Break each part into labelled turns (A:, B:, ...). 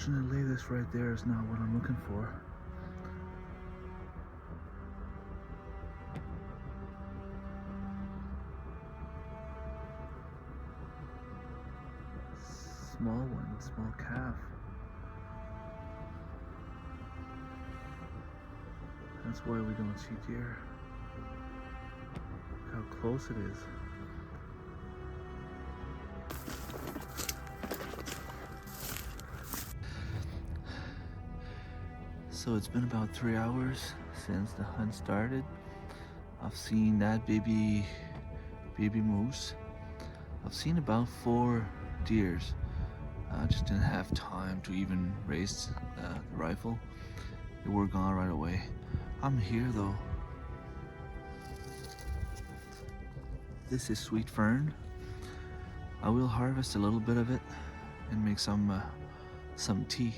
A: Unfortunately, this right there is not what I'm looking for. Small one, small calf. That's why we don't see deer. Look how close it is. So it's been about 3 hours since the hunt started. I've seen that baby moose. I've seen about 4 deers. I just didn't have time to even raise the rifle. They were gone right away. I'm here though. This is sweet fern. I will harvest a little bit of it and make some tea.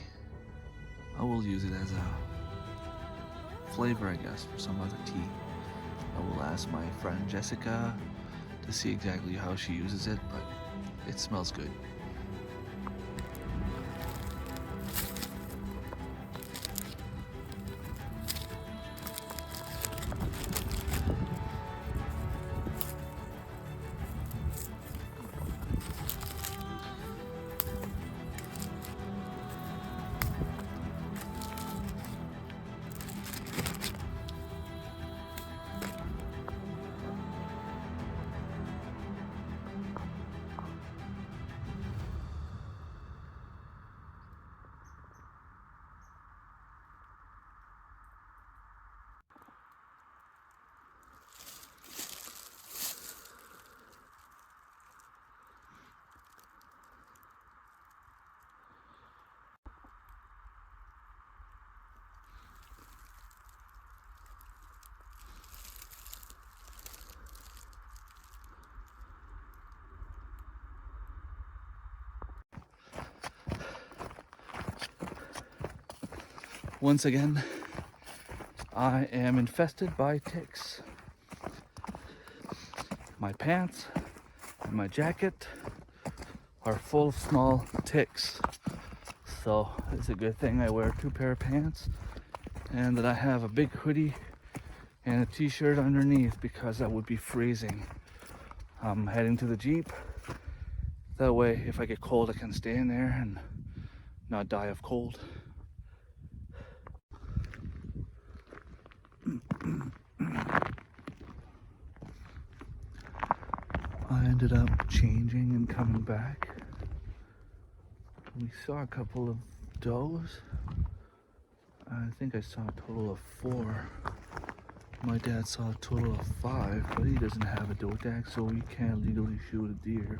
A: I will use it as a flavor, I guess, for some other tea. I will ask my friend Jessica to see exactly how she uses it, but it smells good. Once again, I am infested by ticks. My pants and my jacket are full of small ticks. So it's a good thing I wear 2 pair of pants and that I have a big hoodie and a t-shirt underneath because I would be freezing. I'm heading to the Jeep. That way, if I get cold, I can stay in there and not die of cold. I ended up changing and coming back. We saw a couple of does. I think I saw a total of 4. My dad saw a total of 5, but he doesn't have a doe tag, so you can't legally shoot a deer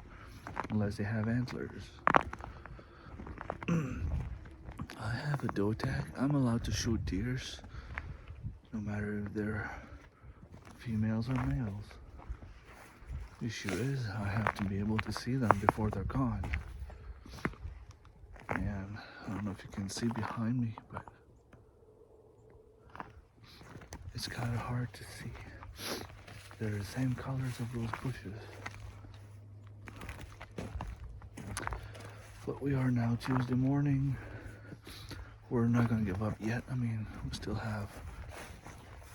A: unless they have antlers. I have a doe tag. I'm allowed to shoot deers, no matter if they're females or males. The issue is I have to be able to see them before they're gone. And I don't know if you can see behind me, but it's kind of hard to see. They're the same colors of those bushes. But we are now Tuesday morning. We're not gonna give up yet. I mean, we still have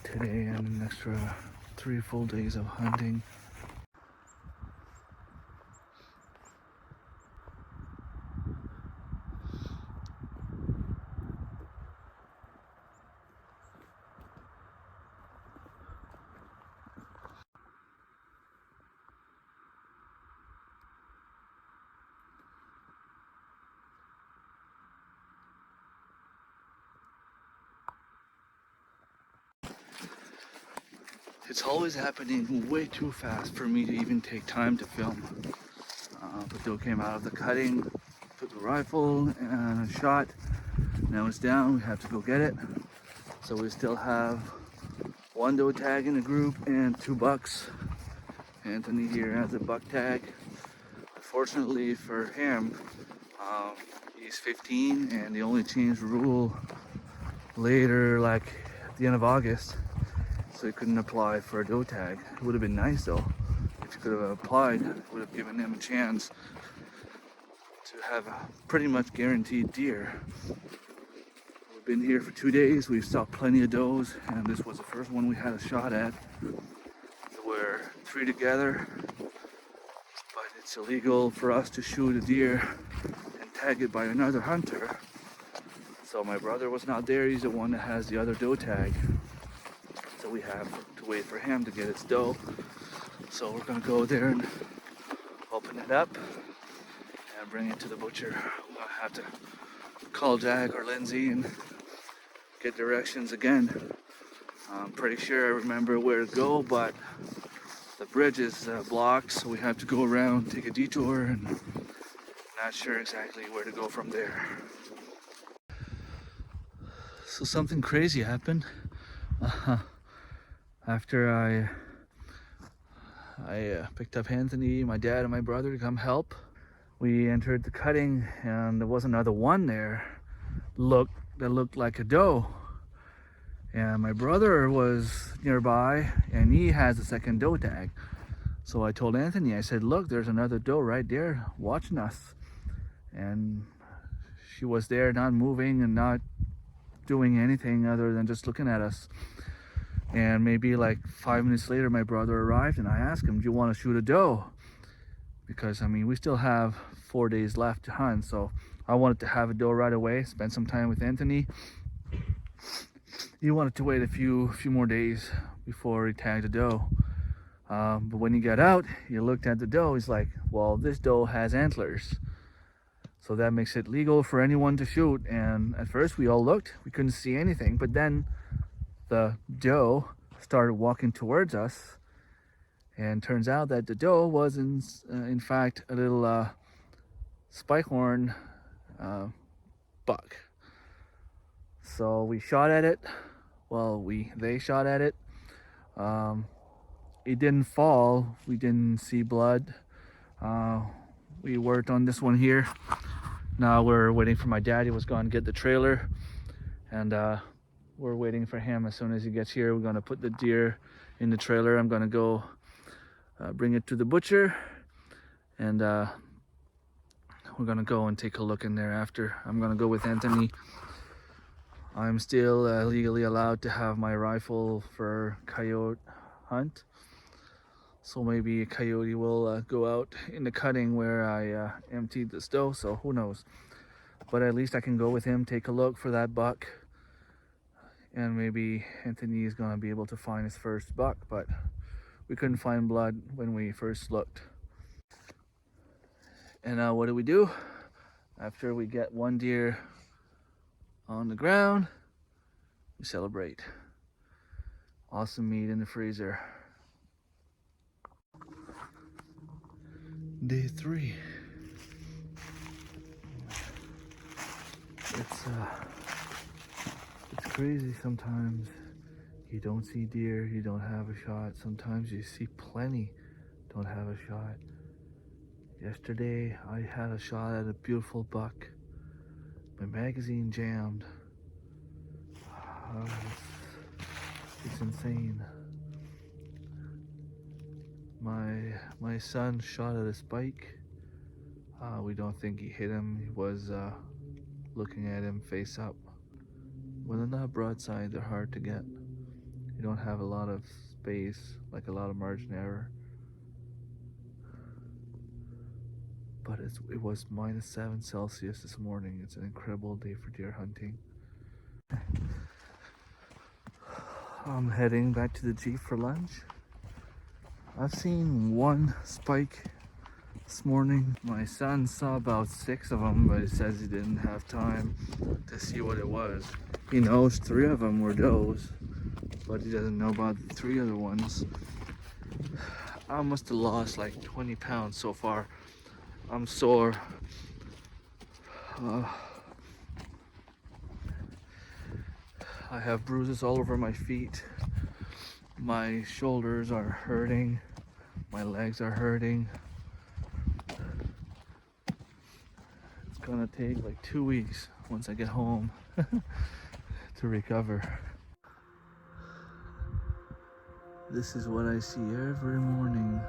A: today and an extra 3 full days of hunting. It's always happening way too fast for me to even take time to film. The doe came out of the cutting, took a rifle and a shot. Now it's down, we have to go get it. So we still have 1 doe tag in the group and 2 bucks. Anthony here has a buck tag. Unfortunately for him, he's 15 and they only changed the rule later, like at the end of August. So he couldn't apply for a doe tag. It would have been nice though. If he could have applied, it would have given him a chance to have a pretty much guaranteed deer. We've been here for 2 days. We've saw plenty of does, and this was the first one we had a shot at. We're 3 together, but it's illegal for us to shoot a deer and tag it by another hunter. So my brother was not there. He's the one that has the other doe tag. So we have to wait for him to get his doe. So we're gonna go there and open it up and bring it to the butcher. We'll have to call Jack or Lindsay and get directions again. I'm pretty sure I remember where to go, but the bridge is blocked, so we have to go around, take a detour, and not sure exactly where to go from there. So something crazy happened. After I picked up Anthony, my dad, and my brother to come help, we entered the cutting, and there was another one there that looked like a doe. And my brother was nearby, and he has a second doe tag. So I told Anthony, I said, look, there's another doe right there watching us. And she was there, not moving and not doing anything other than just looking at us. And maybe like 5 minutes later, my brother arrived, and I asked him, do you want to shoot a doe? Because, I mean, we still have 4 days left to hunt, so I wanted to have a doe right away, spend some time with Anthony. He wanted to wait a few more days before he tagged a doe. But when he got out, he looked at the doe. He's like, well, this doe has antlers, so that makes it legal for anyone to shoot. And at first we all looked, we couldn't see anything, but then the doe started walking towards us, and turns out that the doe was in fact a little spikehorn buck. So we shot at it. Well, they shot at it. It didn't fall. We didn't see blood. We worked on this one here. Now we're waiting for my dad. He was going to get the trailer, and we're waiting for him. As soon as he gets here, we're going to put the deer in the trailer. I'm going to go bring it to the butcher, and we're going to go and take a look in there after. I'm going to go with Anthony. I'm still legally allowed to have my rifle for coyote hunt, so maybe a coyote will go out in the cutting where I emptied the doe, so who knows. But at least I can go with him, take a look for that buck, and maybe Anthony is going to be able to find his first buck, but we couldn't find blood when we first looked. And now what do? After we get one deer on the ground, we celebrate. Awesome meat in the freezer. Day 3. It's crazy sometimes. You don't see deer, you don't have a shot. Sometimes you see plenty, don't have a shot. Yesterday I had a shot at a beautiful buck. My magazine jammed. It's insane. My son shot at a spike. We don't think he hit him. He was looking at him face up. When they're not broadside, they're hard to get. You don't have a lot of space, like a lot of margin error. But it was -7 Celsius this morning. It's an incredible day for deer hunting. I'm heading back to the Jeep for lunch. I've seen one spike this morning. My son saw about 6 of them, but he says he didn't have time to see what it was. He knows 3 of them were does, but he doesn't know about the 3 other ones. I must have lost like 20 pounds so far. I'm sore. I have bruises all over my feet. My shoulders are hurting. My legs are hurting. It's gonna take like 2 weeks once I get home to recover. This is what I see every morning.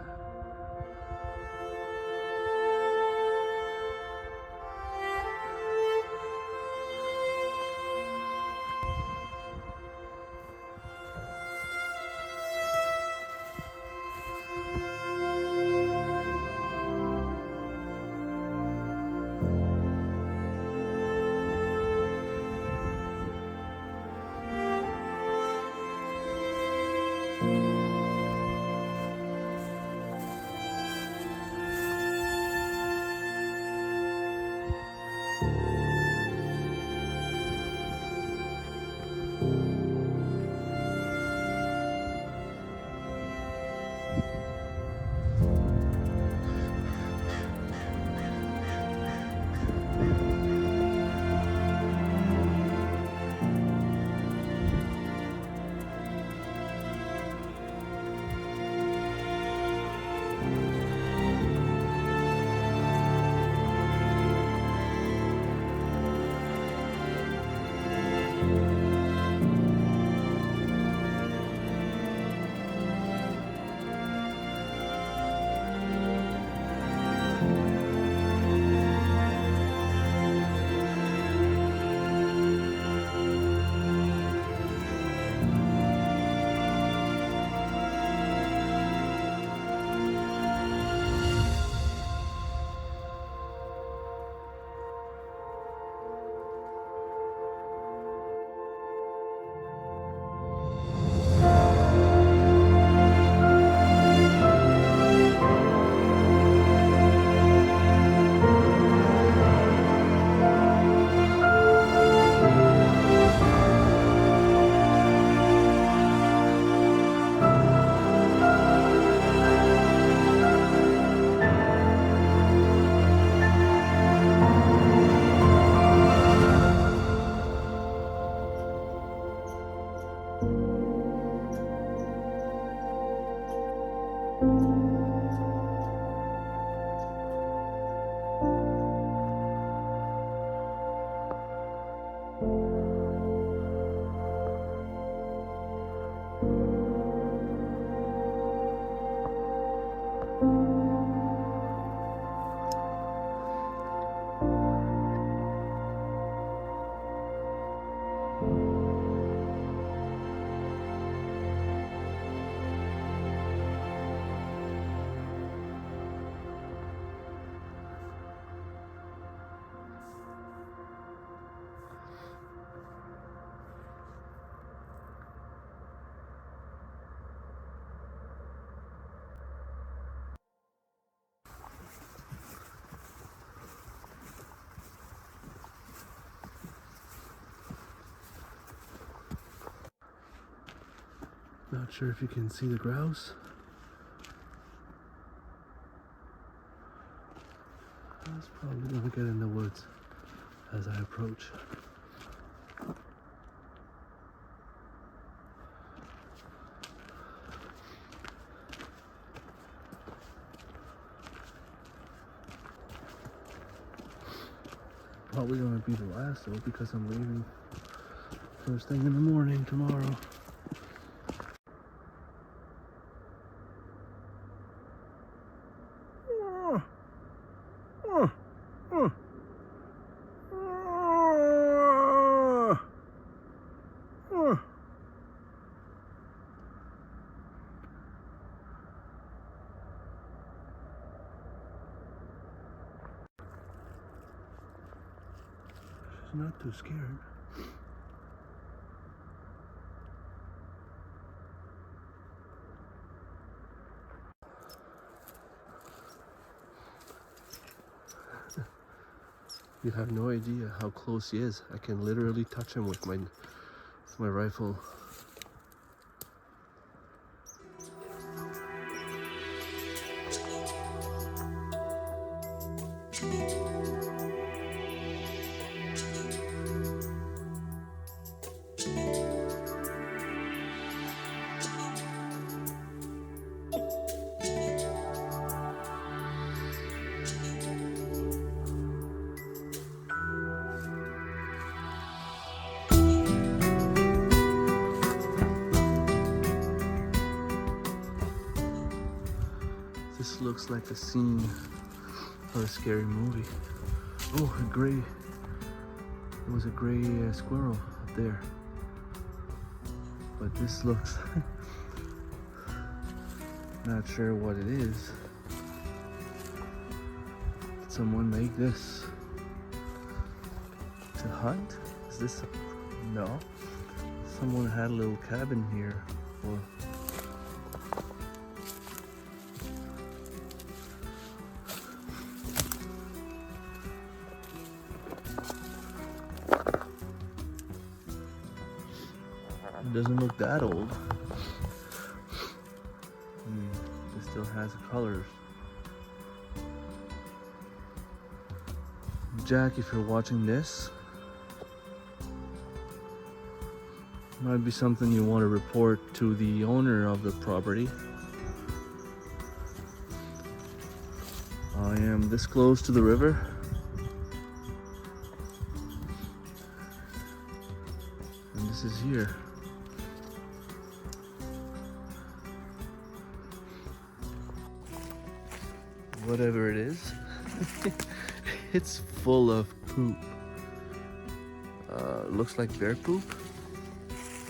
B: Not sure if you can see the grouse. That's probably gonna get in the woods as I approach. Probably gonna be the last though, because I'm leaving first thing in the morning tomorrow. She's not too scared. You have no idea how close he is. I can literally touch him with my rifle. This looks like a scene of a scary movie. Oh, a gray. There was a gray squirrel up there. But this looks... not sure what it is. Did someone make this to hunt? Is this... No. Someone had a little cabin here for... It doesn't look that old. It still has the colors. Jack, if you're watching this, might be something you want to report to the owner of the property. I am this close to the river. And this is here. Whatever it is, it's full of poop. Looks like bear poop,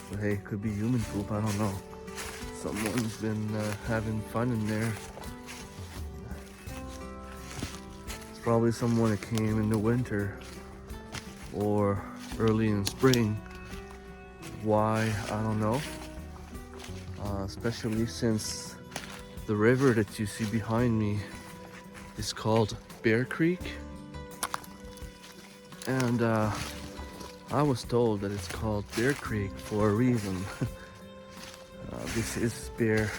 B: but hey, it could be human poop, I don't know. Someone's been having fun in there. It's probably someone that came in the winter or early in spring. Why, I don't know. Especially since the river that you see behind me is called Bear Creek, and I was told that it's called Bear Creek for a reason. This is bear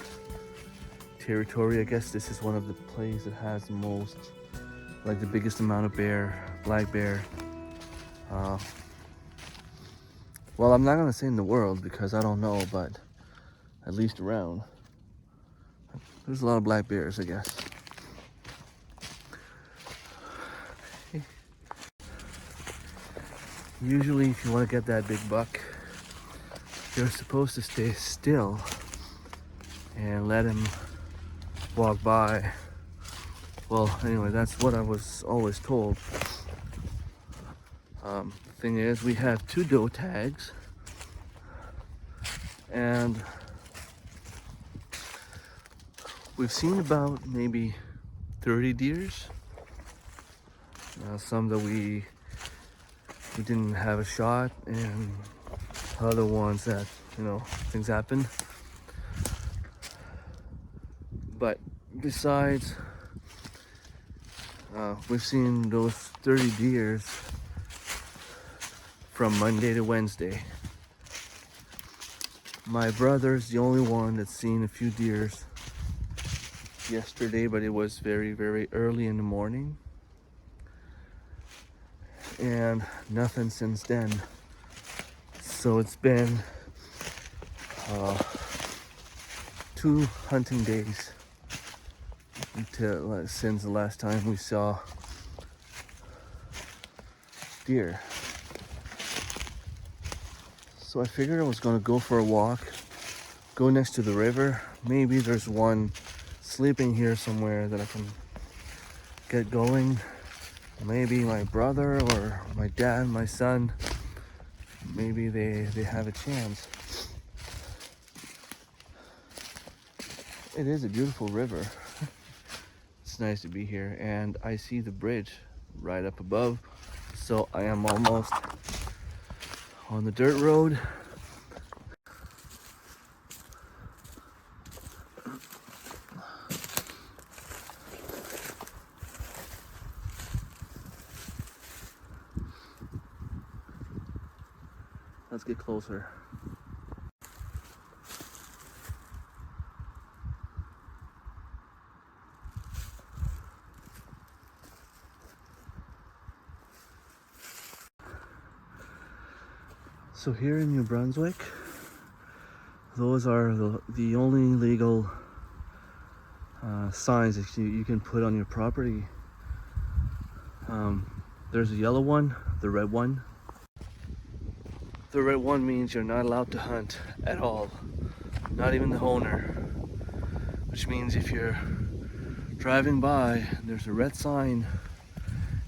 B: territory. I guess this is one of the places that has the most, like the biggest amount of black bear. Well, I'm not gonna say in the world because I don't know, but at least around. There's a lot of black bears, I guess. Usually if you want to get that big buck, you're supposed to stay still and let him walk by. Well, anyway, that's what I was always told. The thing is, we have 2 doe tags, and we've seen about maybe 30 deers. Some that we didn't have a shot, and other ones that, you know, things happen. But besides, we've seen those 30 deers from Monday to Wednesday. My brother's the only one that's seen a few deers yesterday, but it was very, very early in the morning. And nothing since then. So it's been 2 hunting days since the last time we saw deer. So I figured I was gonna go for a walk, go next to the river. Maybe there's one sleeping here somewhere that I can get going. Maybe my brother or my dad, my son, maybe they have a chance. It is a beautiful river. It's nice to be here, and I see the bridge right up above, so I am almost on the dirt road. Let's get closer. So here in New Brunswick, those are the only legal signs that you can put on your property. There's a yellow one, the red one. The red one means you're not allowed to hunt at all, not even the owner. Which means if you're driving by and there's a red sign,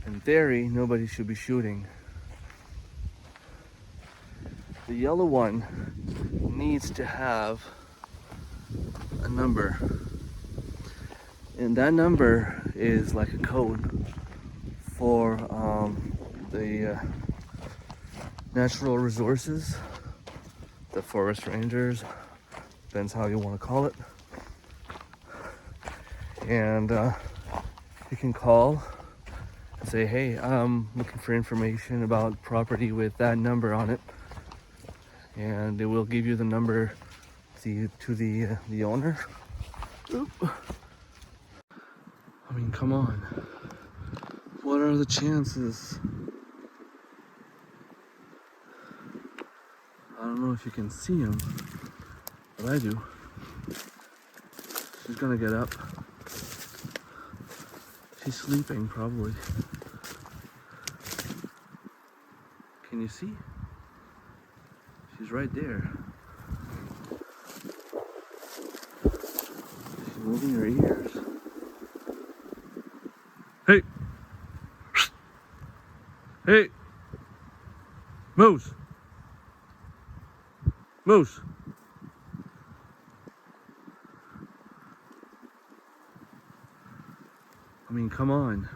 B: in theory, nobody should be shooting. The yellow one needs to have a number. And that number is like a code for the natural resources, the forest rangers, depends how you want to call it. And you can call and say, hey, I'm looking for information about property with that number on it. And they will give you the number to the owner. Oop. I mean, come on. What are the chances? I don't know if you can see him, but I do. She's gonna get up. She's sleeping, probably. Can you see? She's right there. She's moving her ears. Hey! Hey! Moose! Moose! I mean, come on.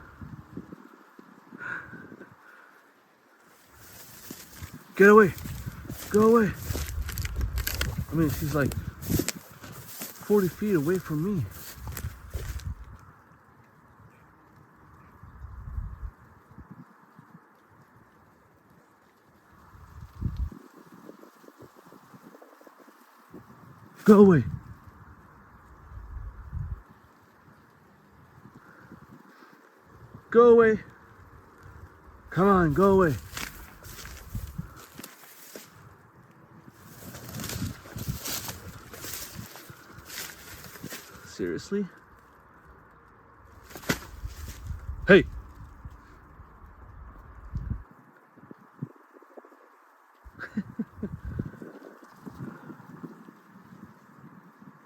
B: Get away! Go away! I mean, she's like 40 feet away from me. Go away! Go away! Come on, go away! Seriously? Hey!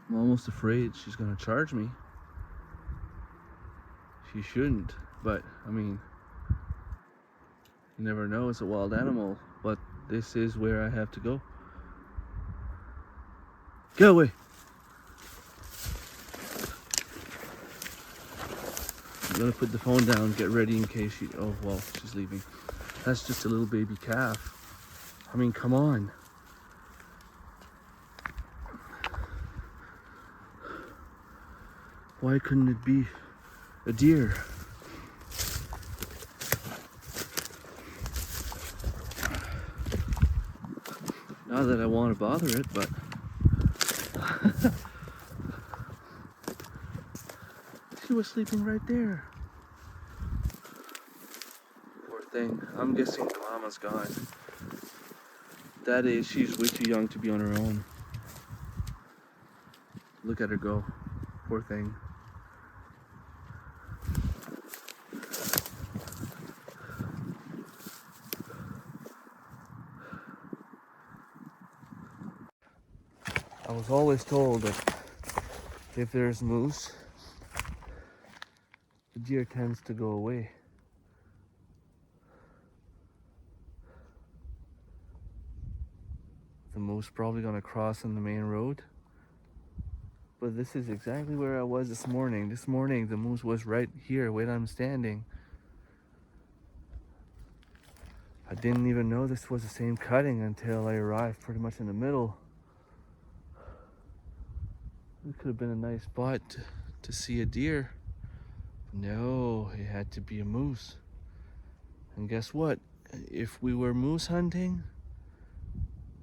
B: I'm almost afraid she's gonna charge me. She shouldn't, but I mean, you never know, it's a wild animal, but this is where I have to go. Get away! I'm gonna put the phone down, get ready in case she, oh well, she's leaving. That's just a little baby calf. I mean, come on. Why couldn't it be a deer? Not that I want to bother it, but
A: She was sleeping right there. Poor thing. I'm guessing the mama's gone. That age, she's way too young to be on her own. Look at her go. Poor thing. I was always told that if there's moose, the deer tends to go away. The moose probably gonna cross on the main road. But this is exactly where I was this morning. This morning the moose was right here where I'm standing. I didn't even know this was the same cutting until I arrived pretty much in the middle. It could have been a nice spot to see a deer. No, it had to be a moose. And guess what? If we were moose hunting,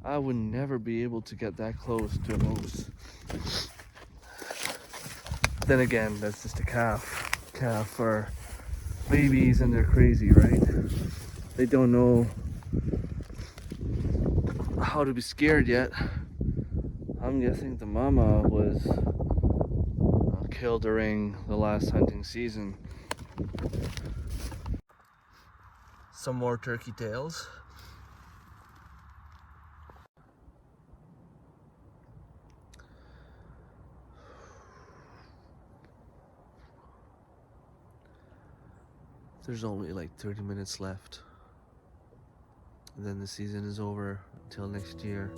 A: I would never be able to get that close to a moose. Then again, that's just a calf. Calf are babies and they're crazy, right? They don't know how to be scared yet. I'm guessing the mama was killed during the last hunting season. Some more turkey tails. There's only like 30 minutes left. And then the season is over until next year.